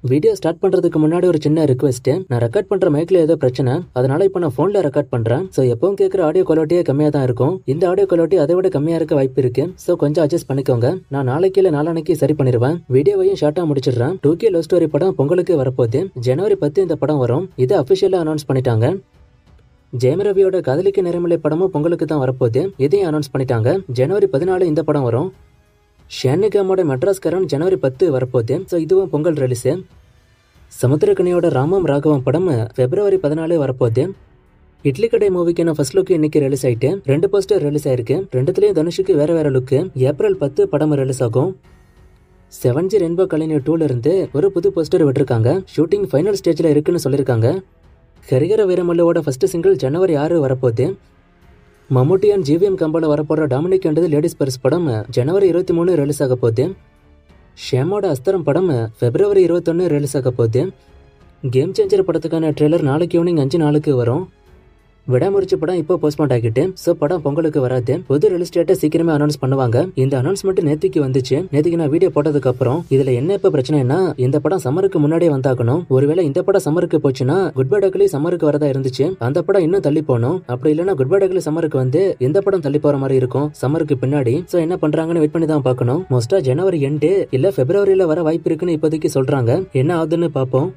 Video start பண்றதுக்கு முன்னாடி ஒரு சின்ன ரிக்வெஸ்ட். நான் ரெக்கார்ட் பண்ற மைக்ல ஏதோ பிரச்சனை, அதனால இப்போ நான் போன்ல ரெக்கார்ட் பண்றேன். சோ எப்பவும் கேட்கிற ஆடியோ குவாலிட்டியே கம்மியா தான் இருக்கும். இந்த ஆடியோ குவாலிட்டி அதை விட கம்மியா இருக்க வாய்ப்பு இருக்கு. சோ கொஞ்சம் அட்ஜஸ்ட் பண்ணிக்கோங்க. நான் நாளைக்கு இல்ல நாளானைக்கு சரி பண்ணிடுவேன். வீடியோவையும் ஷார்ட்டா முடிச்சிடுறேன். 2K லவ் ஸ்டோரி படம் பொங்கலுக்கு வரப்போகுது. ஜனவரி 10 இந்த படம் வரும். இதை அபிஷியலா அனௌன்ஸ் பண்ணிட்டாங்க. ஜெயம் ரவியோட காதலிக்கு நிறமில்லை படமும் பொங்கலுக்கு தான் வரப்போகுது. இதையும் அனௌன்ஸ் பண்ணிட்டாங்க. ஜனவரி 14 இந்த படம் வரும். ஷானிகாமோட மெட்ராஸ் கரன் ஜனவரி 10 வரப்போகுது. ஸோ இதுவும் பொங்கல் ரிலீஸு. சமுத்திரக்கனியோட ராமம் ராகவம் படம் பிப்ரவரி 14 வரப்போகுது. இட்லி கடை மூவிக்கான ஃபர்ஸ்ட் லுக் இன்னைக்கு ரிலீஸ் ஆயிட்டு 2 போஸ்டர் ரிலீஸ் ஆயிருக்கு. ரெண்டுத்துலயும் தனுஷுக்கு வேற வேற லுக்கு. ஏப்ரல் 10 படம் ரிலீஸ் ஆகும். 7G ரெயின்போ கலைஞர் 2ல இருந்து ஒரு புது போஸ்டர் விட்டுருக்காங்க. ஷூட்டிங் ஃபைனல் ஸ்டேஜ்ல இருக்குன்னு சொல்லியிருக்காங்க. ஹரிஹர வீரமல்லுவோட ஃபர்ஸ்ட் சிங்கிள் ஜனவரி 6 வரப்போகுது. மம்முட்டி அண்ட் ஜிவிஎம் கம்போல வரப்போற டாமினிக் அண்ட் லேடிஸ் பர்ஸ் படம் ஜனவரி 23 ரிலீஸ் ஆக போகுது. ஷேமோட அஸ்தரம் படம் பிப்ரவரி 21 ரிலீஸ் ஆக போகுது. கேம் சேஞ்சர் படத்துக்கான ட்ரெய்லர் நாளைக்கு ஈவினிங் 5 வரும். விடாமுயற்சி படம் இப்போ போஸ்ட்மார்ட் ஆகிட்டு. சோ படம் பொங்கலுக்கு வராது. புது ரிலீஸ் டேட்டை சீக்கிரமே அனௌன்ஸ் பண்ணுவாங்க. இந்த அனௌன்ஸ்மெண்ட் நேத்திக்கு வந்துச்சு. நேத்திக்கு நான் வீடியோ போட்டதுக்கு அப்புறம் இதுல என்ன இப்ப பிரச்சனைனா, இந்த படம் சம்மருக்கு முன்னாடியே வந்தாகணும். ஒருவேளை இந்த படம் சம்மருக்கு போச்சுன்னா குட் பை டக்லி சம்மருக்கு வரதா இருந்துச்சு. அந்த படம் இன்னும் தள்ளி போகணும். அப்படி இல்லைன்னா குட் பை டக்லி சம்மருக்கு வந்து இந்த படம் தள்ளி போற மாதிரி இருக்கும் சம்மருக்கு பின்னாடி. சோ என்ன பண்றாங்கன்னு வெயிட் பண்ணி தான் பார்க்கணும். மோஸ்டா ஜனவரி எண்டு இல்ல பிப்ரவரியில வர வாய்ப்பு இருக்குன்னு இப்போதைக்கு சொல்றாங்க. என்ன ஆகுதுன்னு பார்ப்போம்.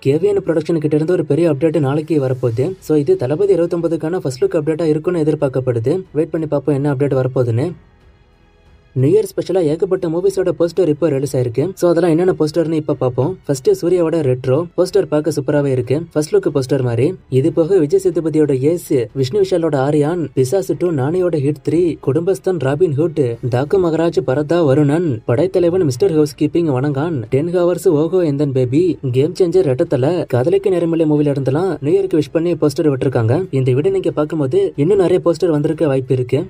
கேவிஎன் ப்ரொடக்ஷன் கிட்ட இருந்து ஒரு பெரிய அப்டேட் நாளைக்கு வரப்போகுது. ஸோ இது தளபதி 29க்கான ஃபர்ஸ்ட் லுக் அப்டேட்டா இருக்குன்னு எதிர்பார்க்கப்படுது. வெயிட் பண்ணி பார்ப்போம் என்ன அப்டேட் வரப்போகுதுன்னு. நியூ இயர் ஸ்பெஷலா ஏகப்பட்ட மூவிஸோட போஸ்டர் இப்போ ரிலீஸ் ஆயிருக்கு. சோ அதெல்லாம் என்னென்ன போஸ்டர்னு இப்ப பார்ப்போம். ஃபர்ஸ்ட் சூர்யாவோட ரெட்ரோ போஸ்டர் பார்க்க சூப்பராவே இருக்கு. ஃபர்ஸ்ட் லுக் போஸ்டர் மாதிரி. இது போக விஜய் சேதுபதியோட ஏஸ், விஷ்ணு விஷாலோட ஆரியான், பிசாசு 2, நானியோட hit 3, Kudumbasthan, Robin Hood, Daaku Maharaj, Paradha, Varunan, Padaithalaivan, mister house keeping, Vanangaan, 10 hours, Oho Enthan baby, game changer, ரெட்டத்தல, காதலிக்கு நேரமில்லை மூவில இருந்தெல்லாம் நியூ இயருக்கு விஷ் பண்ணி போஸ்டர் விட்டுருக்காங்க. இந்த வீடியோ நீங்க பார்க்கும்போது இன்னும் நிறைய போஸ்டர் வந்திருக்க வாய்ப்பு இருக்கு.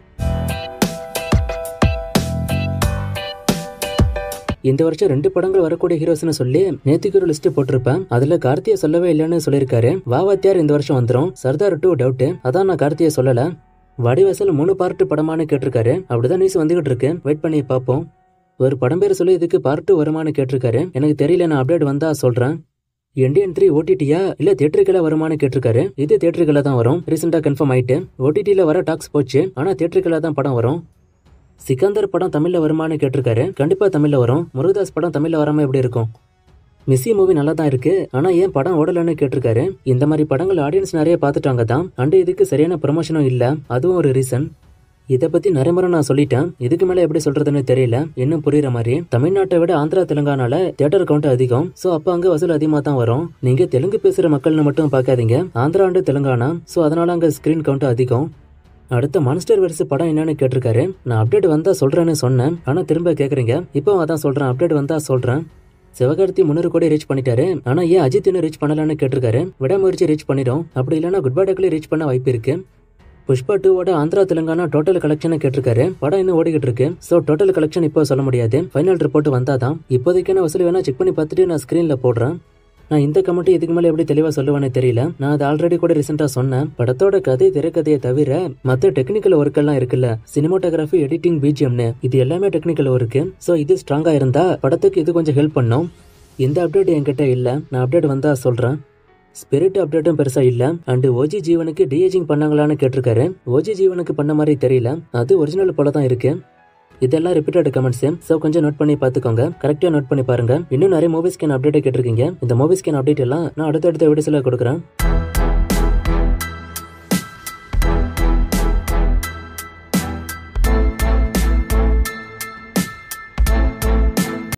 இந்த வருஷம் 2 படங்கள் வரக்கூடிய ஹீரோஸ்னு சொல்லி நேத்திக்கு ஒரு லிஸ்ட் போட்டிருப்பேன். அதுல கார்த்தியை சொல்லவே இல்லைன்னு சொல்லியிருக்காரு. வாவாத்தியார் இந்த வருஷம் வந்துடும். சர்தார் 2 டவுட். அதான் நான் கார்த்தியை சொல்லல. வடிவாசல் 3 பார்ட் படமானு கேட்டிருக்காரு. அப்படிதான் நியூஸ் வந்துகிட்டு இருக்கு. வெயிட் பண்ணி பார்ப்போம். ஒரு படம் பேர் சொல்லி இதுக்கு பார்ட் 2 வருமானு கேட்டிருக்காரு. எனக்கு தெரியல, நான் அப்டேட் வந்தா சொல்றேன். இண்டியன் 3 ஓடிடியா இல்ல தியேட்டருக்குள்ள வருமானு கேட்டிருக்காரு. இது தியேட்டருக்குள்ள தான் வரும். ரீசெண்டா கன்ஃபார்ம் ஆயிட்டு. ஓடிடில வர டாக்ஸ் போச்சு. ஆனா தியேட்டருக்குள்ள தான் படம் வரும். சிக்கந்தர் படம் தமிழ்ல வருமானு கேட்டிருக்காரு. கண்டிப்பா தமிழ்ல வரும். முருகதாஸ் படம் தமிழ்ல வராம எப்படி இருக்கும்? மிஸ்ஸி மூவி நல்லா தான் இருக்கு. ஆனா ஏன் படம் ஓடலன்னு கேட்டிருக்காரு. இந்த மாதிரி படங்கள் ஆடியன்ஸ் நிறைய பாத்துட்டாங்க தான். அண்ட் இதுக்கு சரியான ப்ரமோஷனும் இல்ல. அதுவும் ஒரு ரீசன். இதை பத்தி நிறைய முறை நான் சொல்லிட்டேன். இதுக்கு மேல எப்படி சொல்றதுன்னு தெரியல. இன்னும் புரியுற மாதிரி. தமிழ்நாட்டை விட ஆந்திரா தெலுங்கானால தியேட்டர் கவுண்ட் அதிகம். சோ அப்ப அங்க வசூல் அதிகமா தான் வரும். நீங்க தெலுங்கு பேசுற மக்கள்னு மட்டும் பாக்காதீங்க. ஆந்திரா அண்ட் தெலுங்கானா. சோ அதனால அங்க ஸ்கிரீன் கவுண்ட் அதிகம். அடுத்த மான்ஸ்டர் வெர்ஸ் படம் என்னன்னு கேட்டிருக்காரு. நான் அப்டேட் வந்தா சொல்றேன்னு சொன்னேன். ஆனா திரும்ப கேக்குறீங்க. இப்போ அதான் சொல்றேன். அப்டேட் வந்தா சொல்றேன். சிவகார்த்தி 300 கோடி ரீச் பண்ணிட்டாரு. ஆனா ஏன் அஜித் இன்னும் ரீச் பண்ணலன்னு கேட்டிருக்காரு. விடாமுயற்சி ரீச் பண்ணிடும். அப்படி இல்லைன்னா குட் பை டக்லி ரீச் பண்ண வாய்ப்பு இருக்கு. புஷ்பா 2 ஆந்திரா தெலுங்கானா டோட்டல் கலெக்ஷன் கேட்டிருக்காரு. படம் இன்னும் ஓடிக்கிட்டு இருக்கு. சோ டோட்டல் கலெக்ஷன் இப்போ சொல்ல முடியாது. ஃபைனல் ரிப்போர்ட் வந்தாதான். இப்போதைக்கான வசூல் வேணா செக் பண்ணி பார்த்துட்டு நான் ஸ்கிரீன்ல போடுறேன். நான் இந்த கமெண்ட் இதுக்கு மேல எப்படி தெளிவா சொல்லுவேன்னு தெரியல. நான் அது ஆல்ரெடி கூட ரீசெண்டா சொன்னேன். படத்தோட கதை, திரைக்கதையை தவிர மத்த டெக்னிக்கல் ஒர்க் எல்லாம் இருக்குல்ல, சினிமாட்டோகிராஃபி, எடிட்டிங், பிஜிஎம்னு இது எல்லாமே டெக்னிக்கல் ஒர்க்கு. சோ இது ஸ்ட்ராங்கா இருந்தா படத்துக்கு இது கொஞ்சம் ஹெல்ப் பண்ணும். இந்த அப்டேட் என்கிட்ட இல்ல. நான் அப்டேட் வந்தா சொல்றேன். ஸ்பிரிட் அப்டேட்டும் பெருசா இல்ல. அண்ட் ஓஜி ஜீவனுக்கு டிஏஜிங் பண்ணாங்களான்னு கேட்டிருக்காரு. ஓஜி ஜீவனுக்கு பண்ண மாதிரி தெரியல. அது ஒரிஜினல் போல தான் இருக்கு. இதெல்லாம் ரிப்பீட்டட் கமெண்ட்ஸ். சோ கொஞ்சம் நோட் பண்ணி பாத்துக்கோங்க. கரெக்டா நோட் பண்ணி பாருங்க. இன்னும் நிறைய மூவிஸ்க்கான அப்டேட் கேட்டிருக்கீங்க. இந்த மூவிஸ்க்கான அப்டேட் எல்லாம் நான் அடுத்தடுத்த வீடியோஸ்ல கொடுக்குறேன்.